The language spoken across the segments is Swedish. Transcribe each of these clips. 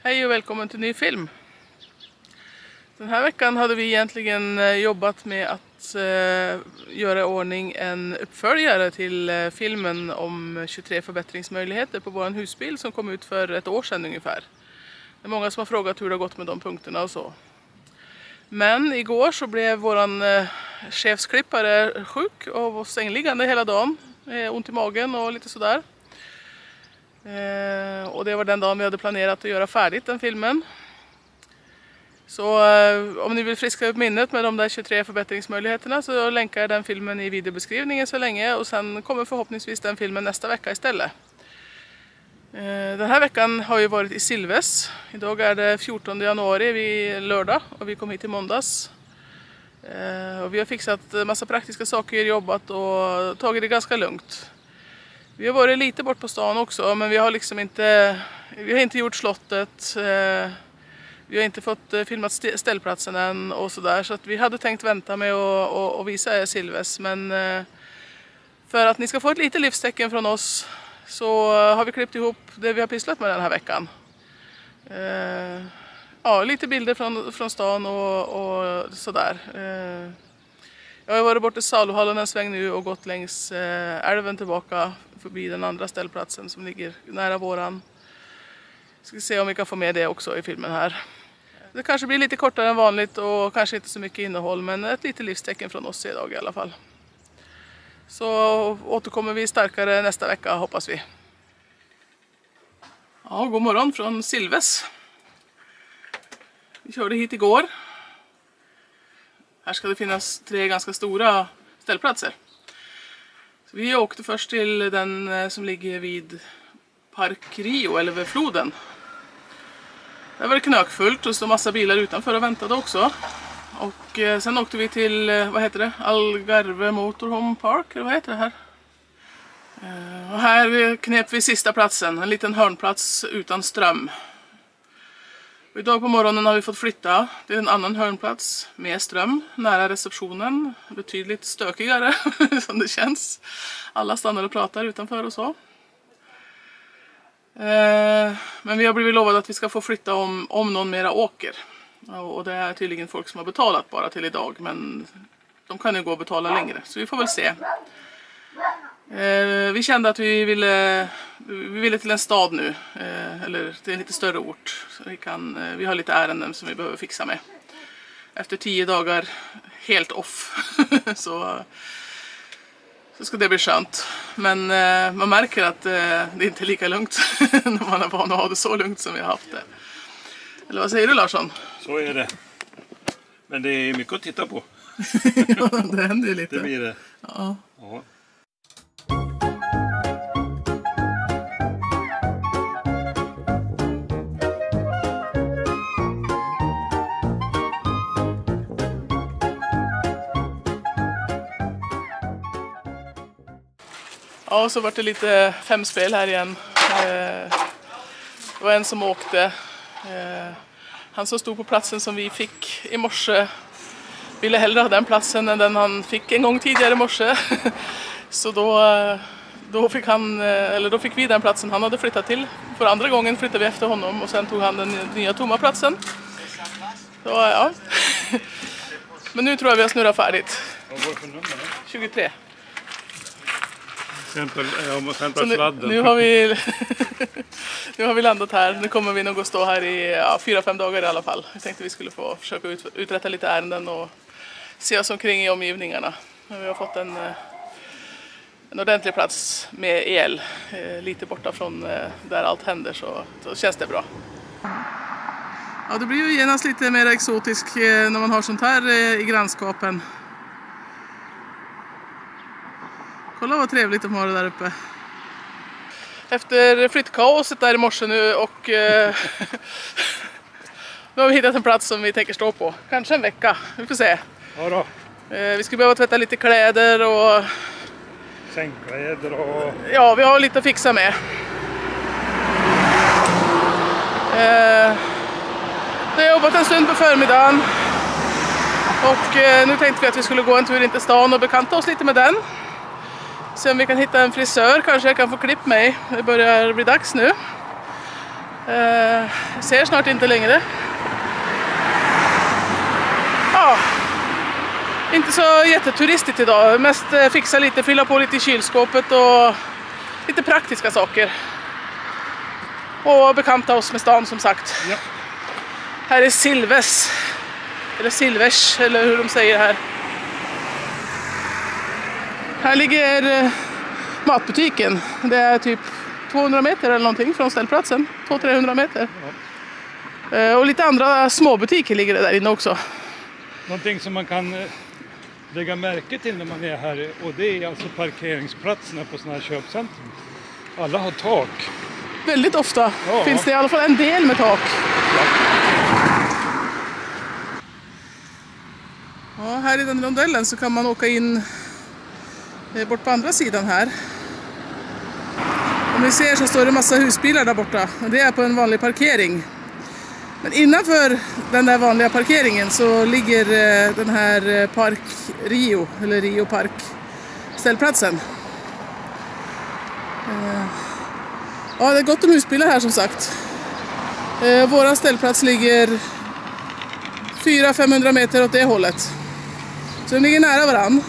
Hej och välkommen till ny film. Den här veckan hade vi egentligen jobbat med att göra i ordning en uppföljare till filmen om 23 förbättringsmöjligheter på vår husbil som kom ut för ett år sedan ungefär. Det är många som har frågat hur det har gått med de punkterna och så. Men igår så blev våran chefsklippare sjuk och var sängliggande hela dagen. Ont i magen och lite sådär. Och det var den dagen vi hade planerat att göra färdigt den filmen. Så om ni vill friska upp minnet med de där 23 förbättringsmöjligheterna så länkar jag den filmen i videobeskrivningen så länge. Och sen kommer förhoppningsvis den filmen nästa vecka istället. Den här veckan har vi varit i Silves. Idag är det 14 januari, vid lördag, och vi kom hit i måndags. Och vi har fixat massa praktiska saker, jobbat och tagit det ganska lugnt. Vi har varit lite bort på stan också, men vi har liksom inte gjort slottet. Vi har inte fått filmat ställplatsen än och sådär, så att vi hade tänkt vänta med att visa er Silves. Men för att ni ska få ett litet livstecken från oss så har vi klippt ihop det vi har pysslat med den här veckan. Ja, lite bilder från stan och sådär. Jag har varit bort i Saluhallen en sväng nu och gått längs älven tillbaka förbi den andra ställplatsen som ligger nära våran. Ska se om vi kan få med det också i filmen här. Det kanske blir lite kortare än vanligt och kanske inte så mycket innehåll, men ett litet livstecken från oss idag i alla fall. Så återkommer vi starkare nästa vecka, hoppas vi. Ja, god morgon från Silves. Vi körde hit igår. Här ska det finnas 3 ganska stora ställplatser. Så vi åkte först till den som ligger vid Park Rio, eller vid floden. Där var det knökfullt och så massa bilar utanför och väntade också. Och sen åkte vi till, vad heter det? Algarve Motorhome Park, eller vad heter det här? Och här knep vi sista platsen, en liten hörnplats utan ström. Och idag på morgonen har vi fått flytta till en annan hörnplats med ström, nära receptionen. Betydligt stökigare som det känns. Alla stannar och pratar utanför och så. Men vi har blivit lovade att vi ska få flytta om någon mera åker. Och det är tydligen folk som har betalat bara till idag, men de kan ju gå och betala längre. Så vi får väl se. Vi kände att vi ville till en stad nu, eller till en lite större ort. Så vi har lite ärenden som vi behöver fixa med. Efter 10 dagar helt off så ska det bli skönt. Men man märker att det inte är lika lugnt när man är van att ha det så lugnt som vi har haft det. Eller vad säger du, Larsson? Så är det. Men det är mycket att titta på. Ja, det händer ju lite. Det blir det. Ja. Ja. Ja, och så var det lite 5-spel här igen. Det var en som åkte. Han som stod på platsen som vi fick i morse ville hellre ha den platsen än den han fick en gång tidigare i morse. Så då fick vi den platsen han hade flyttat till. För andra gången flyttade vi efter honom och sen tog han den nya tomma platsen. Så ja. Men nu tror jag vi har snurrat färdigt. Vad var det för nummer? 23. Nu har vi landat här. Nu kommer vi nog att stå här i 4-5 dagar i alla fall. Jag tänkte vi skulle få försöka uträtta lite ärenden och se oss omkring i omgivningarna. Men vi har fått en ordentlig plats med el lite borta från där allt händer, så känns det bra. Ja, det blir ju genast lite mer exotisk när man har sånt här i grannskapen. Kolla vad trevligt de har det där uppe. Efter flyttkaoset där i morse nu och nu har vi hittat en plats som vi tänker stå på. Kanske en vecka, vi får se. Ja då. Vi ska behöva tvätta lite kläder och... Sängkläder och... Ja, vi har lite att fixa med. Vi har jobbat en stund på förmiddagen. Och nu tänkte vi att vi skulle gå en tur in till stan och bekanta oss lite med den. Se om vi kan hitta en frisör, kanske jag kan få klipp mig. Det börjar bli dags nu. Jag ser snart inte längre. Ja, inte så jätteturistigt idag. Mest fixa lite, fylla på lite i kylskåpet och lite praktiska saker. Och bekanta oss med stan som sagt. Ja. Här är Silves. Eller Silvers, eller hur de säger här. Här ligger matbutiken. Det är typ 200 meter eller någonting från ställplatsen. 200-300 meter. Ja. Och lite andra småbutiker ligger det där inne också. Någonting som man kan lägga märke till när man är här, och det är alltså parkeringsplatserna på sådana här köpcentrum. Alla har tak. Väldigt ofta finns det i alla fall en del med tak. Ja, här i den rondellen så kan man åka in bort på andra sidan här. Om ni ser så står det massa husbilar där borta. Och det är på en vanlig parkering. Men innanför den där vanliga parkeringen så ligger den här Park Rio, eller Rio Park, ställplatsen. Ja, det är gott om husbilar här som sagt. Våra ställplats ligger 400-500 meter åt det hållet. Så de ligger nära varann.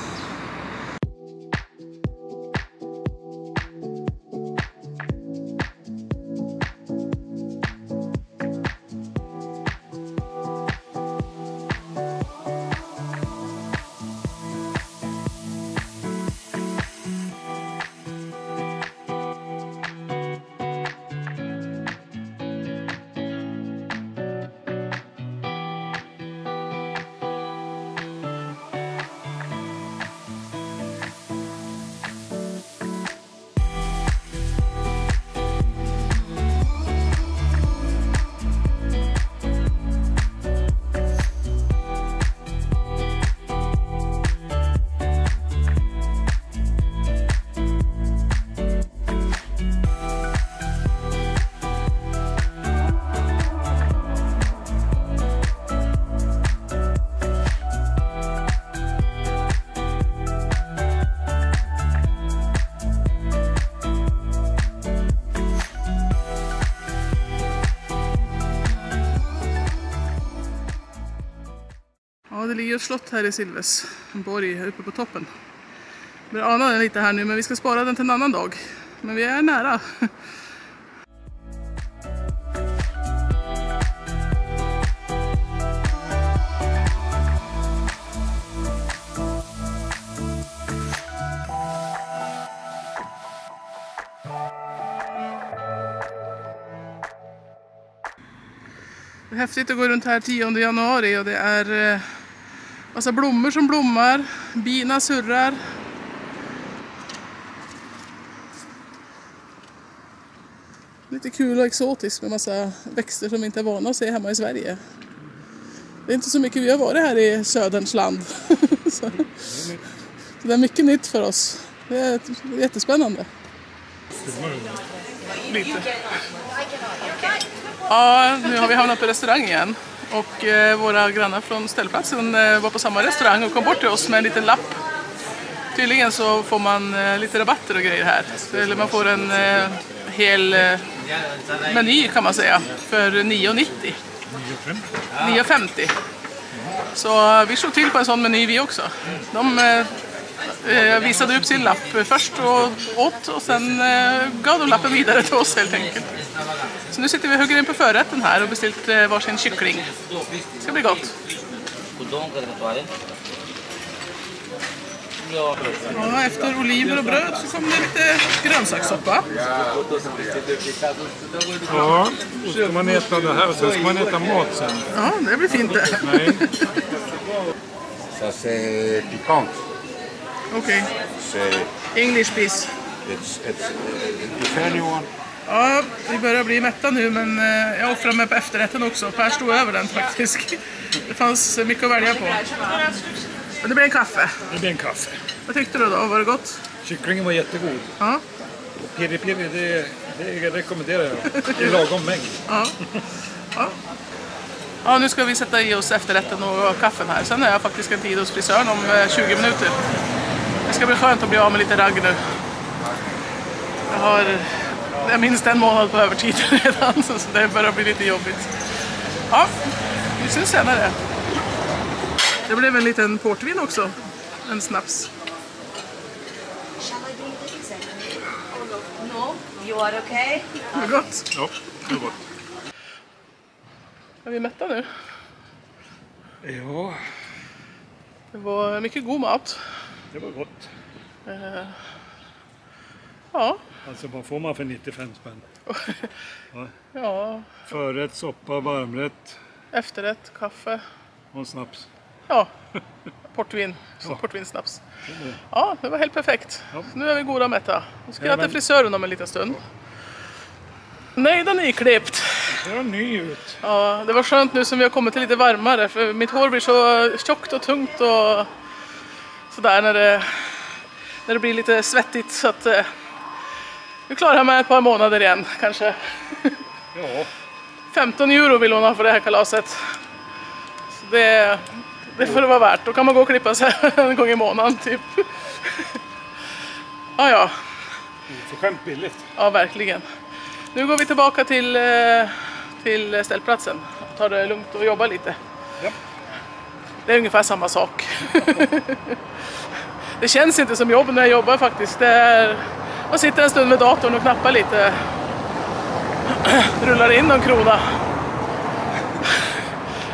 Ja, det ligger ett slott här i Silves, en borg uppe på toppen. Jag börjar ana den lite här nu, men vi ska spara den till en annan dag. Men vi är nära. Det är häftigt att gå runt här 10 januari och det är massa blommor som blommar, bina surrar. Lite kul och exotiskt med massa växter som vi inte är vana att se hemma i Sverige. Det är inte så mycket vi har varit här i söderns land. Så det är mycket nytt för oss. Det är jättespännande. Lite. Ja, nu har vi hamnat på restaurang igen. Och våra grannar från ställplatsen var på samma restaurang och kom bort till oss med en liten lapp. Tydligen så får man lite rabatter och grejer här. Eller man får en hel meny kan man säga för 9,90. 9,50. Så vi slog till på en sån meny vi också. De visade upp sin lapp först och åt och sen gav de lappen vidare till oss helt enkelt. Så nu sitter vi och hugger in på förrätten här och beställt varsin kyckling. Det ska bli gott. Ja, efter oliver och bröd så kommer det lite grönsakssoppa. Ja, och ska man äta det här och sen ska man äta mat sen. Ja, det blir fint det. Nej. Ça c'est piquant. Okej. C'est English please. it's you fair you want. Ja, vi börjar bli mätta nu men jag offrar mig på efterrätten också. Per stod över den faktiskt. Det fanns mycket att välja på. Men det blir en kaffe. Det blir en kaffe. Vad tyckte du då? Var det gott? Kycklingen var jättegod. Ja. Piri-piri, det rekommenderar jag. I lagom mängd. Ja. Ja. Ja, nu ska vi sätta i oss efterrätten och kaffen här. Sen är jag faktiskt en tid hos frisören om 20 minuter. Det ska bli skönt att bli av med lite ragg nu. Jag har Det är minst en månad på övertid redan, så det börjar bli lite jobbigt. Ja, vi syns senare. Det blev en liten portvin också. En snaps. Shall I bring the exam? No, you are okay? Det är gott. Ja, det var gott. Är vi mätta nu? Ja, Det var mycket god mat. det var gott. Ja. Alltså vad får man för 95 spänn? Ja, Förrätt, soppa, varmrätt efterrätt, kaffe. och snaps. Ja, portvin. Portvinsnaps. Ja, det var helt perfekt. Ja. Så nu är vi goda och mätta. Nu ska jag Jajamän. till frisören om en liten stund. Nöjd och nyklippt. Det ser ny ut. Ja, det var skönt nu som vi har kommit till lite varmare. För mitt hår blir så tjockt och tungt och sådär när det blir lite svettigt. Så att nu klarar jag mig ett par månader igen kanske. Ja, 15 euro vill hon ha för det här kalaset. Så det får det vara värt. Då kan man gå och klippa sig en gång i månaden typ. Ja, ja. oförskämt billigt. Ja, verkligen. Nu går vi tillbaka till ställplatsen. Tar det lugnt och jobbar lite. Ja. Det är ungefär samma sak. Det känns inte som jobb när jag jobbar faktiskt. Man sitter en stund med datorn och knappar lite. Rullar in någon krona.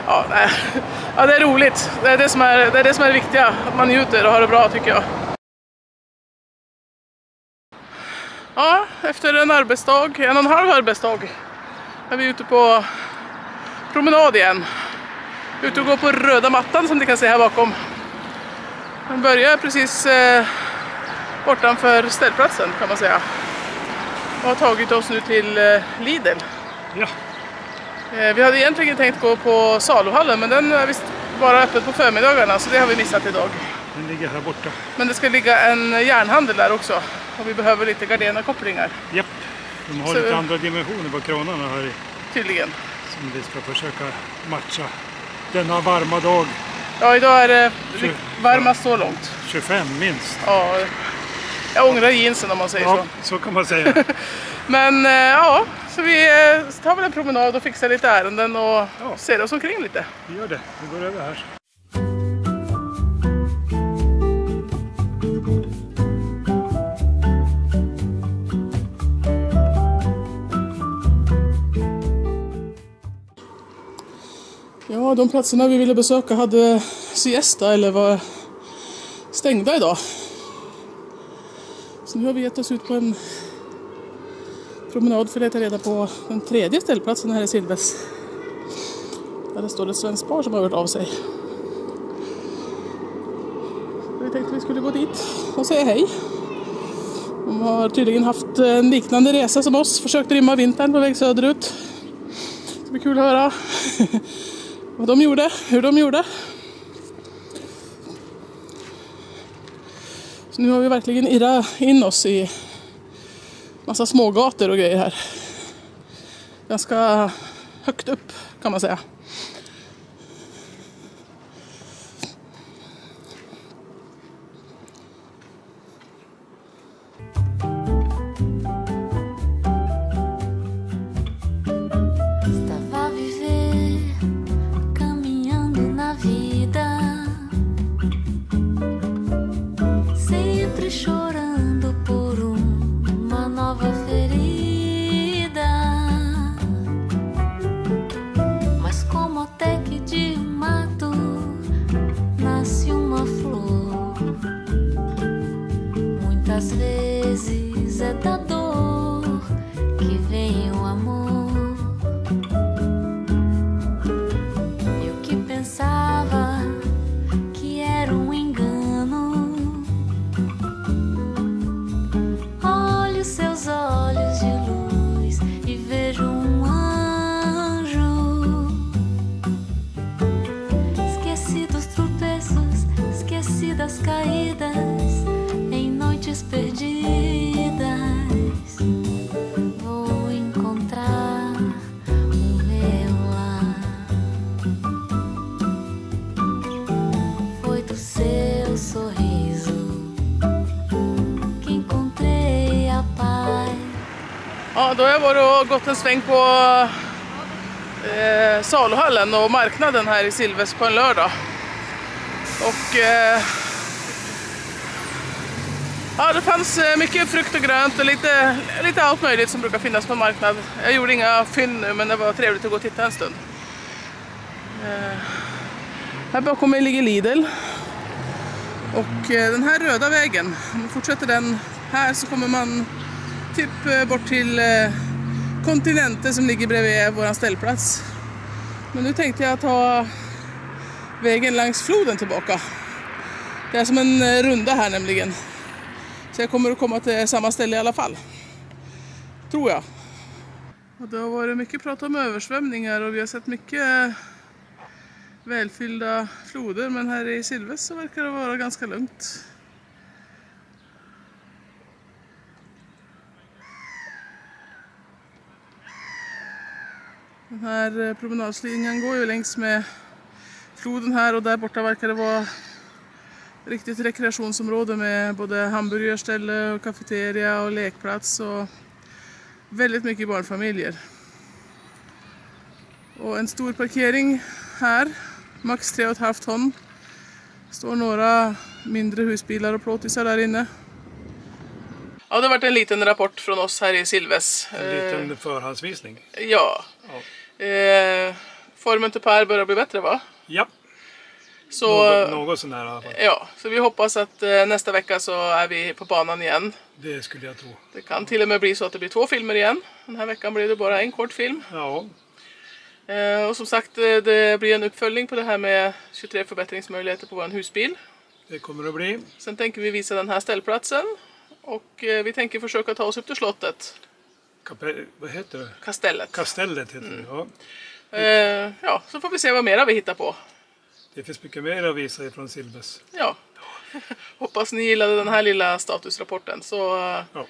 Ja, nej. Ja, det är roligt. Det är det som är det viktiga. Att man njuter och har det bra tycker jag. Ja, efter en och en halv arbetsdag är vi ute på promenad igen. Ute och gå på röda mattan som ni kan se här bakom. Den börjar precis bortanför ställplatsen kan man säga. Och har tagit oss nu till Lidl. Ja, Vi hade egentligen tänkt gå på saluhallen men den är visst bara öppet på förmiddagarna så det har vi missat idag. den ligger här borta. Men det ska ligga en järnhandel där också och vi behöver lite Gardena-kopplingar Japp, de har Så- lite andra dimensioner på kranarna här i, tydligen. som vi ska försöka matcha denna varma dag. Ja, idag är det varmast så långt. 25 minst. Ja, jag ångrar jeansen om man säger Ja, så. så kan man säga. Men ja, så vi tar väl en promenad och fixar lite ärenden och ser oss omkring lite. Vi gör det, vi går över här. Ja, de platserna vi ville besöka hade siesta eller var stängda idag. Så nu har vi gett oss ut på en promenad för att leta reda på den tredje ställplatsen här i Silves. Där det står ett svenskt par som har hört av sig. Så vi tänkte att vi skulle gå dit och säga hej. De har tydligen haft en liknande resa som oss, försökt rymma vintern på väg söderut. Det blir kul att höra vad de gjorde, hur de gjorde. Så nu har vi verkligen irrat in oss i massa smågator och grejer här. Ganska högt upp kan man säga. Estava a viver, caminhando na vida, sempre chorando por uma nova ferida. Mas como Ja, då har jag varit och gått en sväng på saluhallen och marknaden här i Silves på en lördag. Och ja, det fanns mycket frukt och grönt och lite allt möjligt som brukar finnas på marknad. Jag gjorde inga fynd nu, men det var trevligt att gå och titta en stund. Här bakom mig ligger Lidl. Och den här röda vägen, om man fortsätter den här så kommer man typ bort till Continente som ligger bredvid våran ställplats. Men nu tänkte jag ta vägen längs floden tillbaka. Det är som en runda här nämligen. Så jag kommer att komma till samma ställe i alla fall. Tror jag. Och det har varit mycket prat om översvämningar och vi har sett mycket välfyllda floder. Men här i Silves så verkar det vara ganska lugnt. Den här promenadslinjen går ju längs med floden här och där borta verkar det vara riktigt rekreationsområde med både hamburgerställe och kafeteria och lekplats och väldigt mycket barnfamiljer. Och en stor parkering här, max 3,5 ton. Står några mindre husbilar och plåtisar där inne. Ja, det har varit en liten rapport från oss här i Silves. En liten förhandsvisning. Ja. Formen till Per börjar bli bättre, va? Ja. Så, något sån här i alla fall. ja, så vi hoppas att nästa vecka så är vi på banan igen. Det skulle jag tro. Det kan till och med bli så att det blir 2 filmer igen. Den här veckan blir det bara en kort film. Ja. Och som sagt, det blir en uppföljning på det här med 23 förbättringsmöjligheter på vår husbil. Det kommer det bli. Sen tänker vi visa den här ställplatsen. Och vi tänker försöka ta oss upp till slottet. Vad heter det? Kastellet. Kastellet heter det, ja. Ja, så får vi se vad mera vi hittar på. Det finns mycket mer att visa ifrån Silves. Ja. Hoppas ni gillade den här lilla statusrapporten så Ja.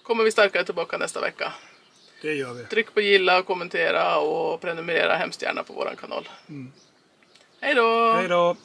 kommer vi starkare tillbaka nästa vecka. Det gör vi. Tryck på gilla, kommentera och prenumerera hemskt gärna på våran kanal. Hej då! Hej då!